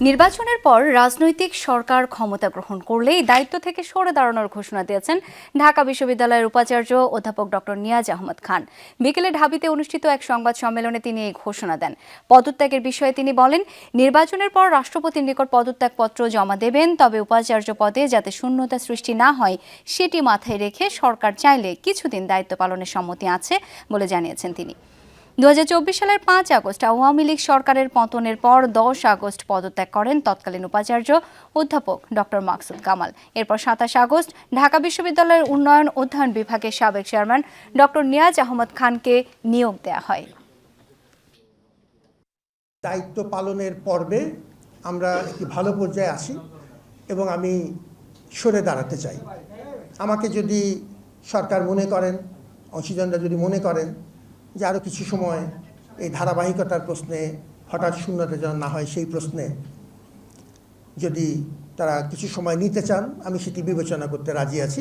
নির্বাচনের পর রাজনৈতিক সরকার ক্ষমতা গ্রহণ করলেই দায়িত্ব থেকে সরে দাঁড়ানোর ঘোষণা দিয়েছেন ঢাকা বিশ্ববিদ্যালয়ের উপাচার্য অধ্যাপক ডক্টর নিয়াজ আহমদ খান। বিকেলে ঢাবিতে অনুষ্ঠিত এক সংবাদ সম্মেলনে তিনি এই ঘোষণা দেন। পদত্যাগের বিষয়ে তিনি বলেন, নির্বাচনের পর রাষ্ট্রপতির নিকট পদত্যাগপত্র জমা দেবেন, তবে উপাচার্য পদে যাতে শূন্যতা সৃষ্টি না হয় সেটি মাথায় রেখে সরকার চাইলে কিছুদিন দায়িত্ব পালনের সম্মতি আছে বলে জানিয়েছেন তিনি। 2024 সালের 5 আগস্ট আওয়ামী লীগ সরকারের পতনের পর 10 আগস্ট পদত্যাগ করেন তৎকালীন উপাচার্য অধ্যাপক ডক্টর মাকসুদ কামাল। এরপর 27 আগস্ট ঢাকা বিশ্ববিদ্যালয়ের উন্নয়ন অধ্যয়ন বিভাগের সাবেক চেয়ারম্যান ডক্টর নিয়াজ আহমদ খানকে নিয়োগ দেওয়া হয়। দায়িত্ব পালনের পর্বে আমরা একটি ভালো পর্যায়ে আসি এবং আমি সরে দাঁড়াতে চাই। আমাকে যদি সরকার মনে করেন, অংশীজনরা যদি মনে করেন যে আরও কিছু সময় এই ধারাবাহিকতার প্রশ্নে হঠাৎ শূন্যতা যেন না হয়, সেই প্রশ্নে যদি তারা কিছু সময় নিতে চান, আমি সেটি বিবেচনা করতে রাজি আছি।